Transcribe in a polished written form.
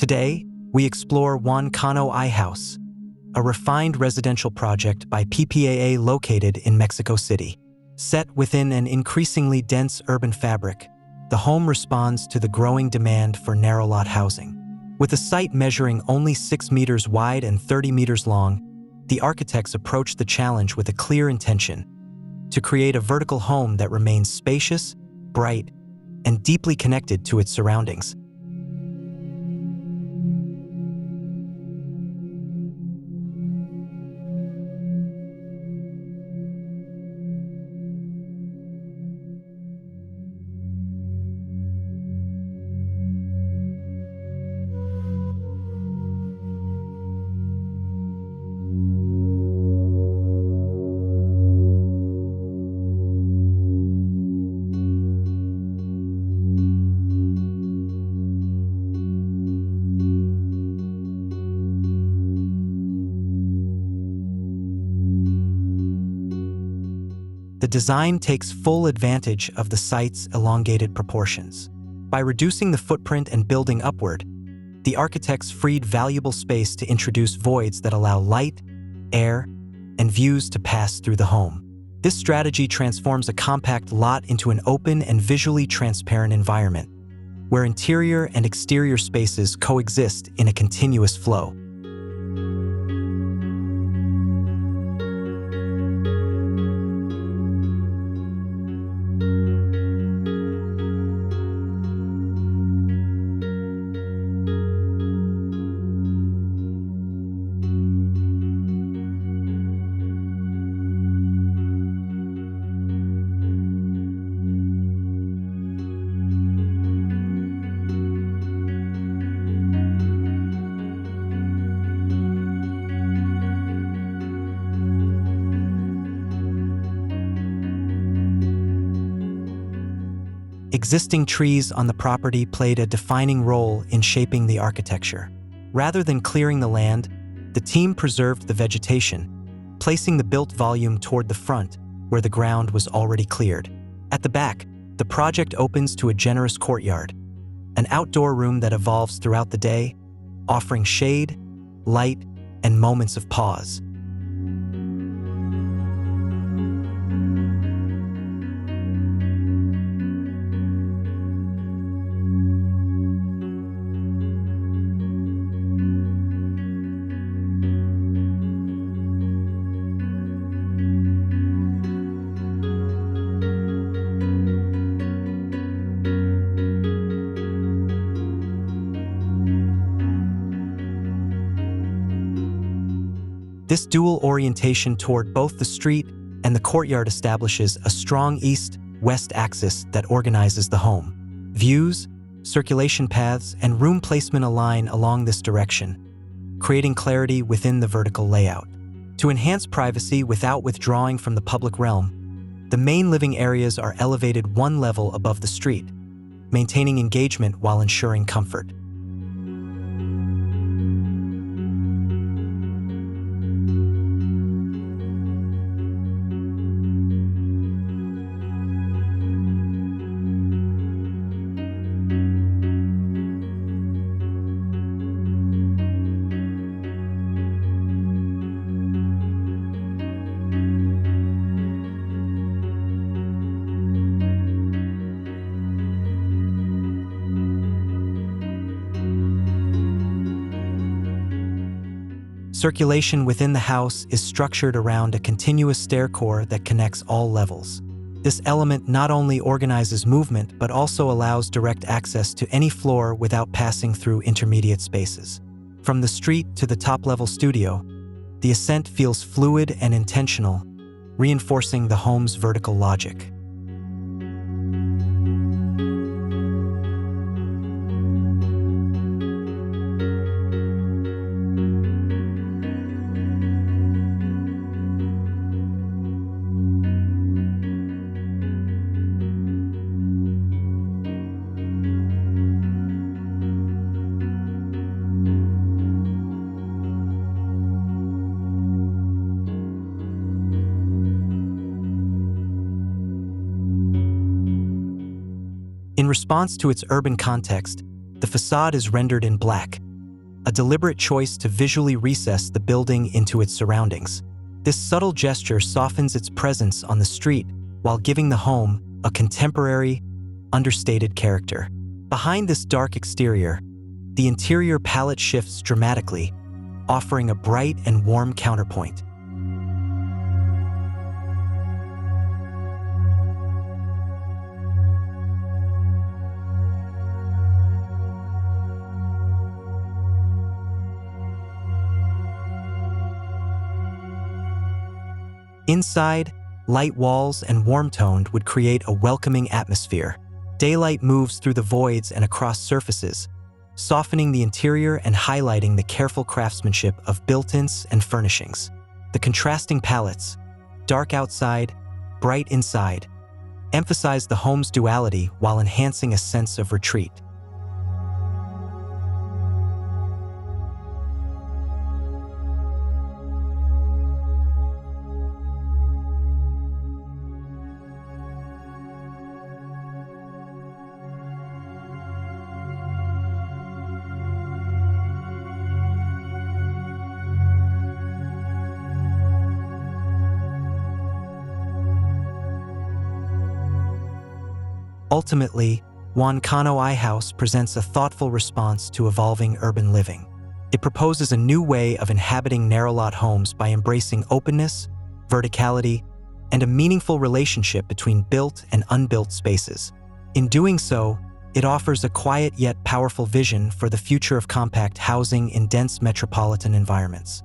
Today, we explore Juan Cano I House, a refined residential project by PPAA located in Mexico City. Set within an increasingly dense urban fabric, the home responds to the growing demand for narrow lot housing. With a site measuring only 6 meters wide and 30 meters long, the architects approach the challenge with a clear intention: to create a vertical home that remains spacious, bright, and deeply connected to its surroundings. The design takes full advantage of the site's elongated proportions. By reducing the footprint and building upward, the architects freed valuable space to introduce voids that allow light, air, and views to pass through the home. This strategy transforms a compact lot into an open and visually transparent environment, where interior and exterior spaces coexist in a continuous flow. Existing trees on the property played a defining role in shaping the architecture. Rather than clearing the land, the team preserved the vegetation, placing the built volume toward the front, where the ground was already cleared. At the back, the project opens to a generous courtyard, an outdoor room that evolves throughout the day, offering shade, light, and moments of pause. This dual orientation toward both the street and the courtyard establishes a strong east-west axis that organizes the home. Views, circulation paths, and room placement align along this direction, creating clarity within the vertical layout. To enhance privacy without withdrawing from the public realm, the main living areas are elevated one level above the street, maintaining engagement while ensuring comfort. Circulation within the house is structured around a continuous stair core that connects all levels. This element not only organizes movement but also allows direct access to any floor without passing through intermediate spaces. From the street to the top-level studio, the ascent feels fluid and intentional, reinforcing the home's vertical logic. In response to its urban context, the facade is rendered in black, a deliberate choice to visually recess the building into its surroundings. This subtle gesture softens its presence on the street while giving the home a contemporary, understated character. Behind this dark exterior, the interior palette shifts dramatically, offering a bright and warm counterpoint. Inside, light walls and warm-toned would create a welcoming atmosphere. Daylight moves through the voids and across surfaces, softening the interior and highlighting the careful craftsmanship of built-ins and furnishings. The contrasting palettes, dark outside, bright inside, emphasize the home's duality while enhancing a sense of retreat. Ultimately, Juan Cano I House presents a thoughtful response to evolving urban living. It proposes a new way of inhabiting narrow-lot homes by embracing openness, verticality, and a meaningful relationship between built and unbuilt spaces. In doing so, it offers a quiet yet powerful vision for the future of compact housing in dense metropolitan environments.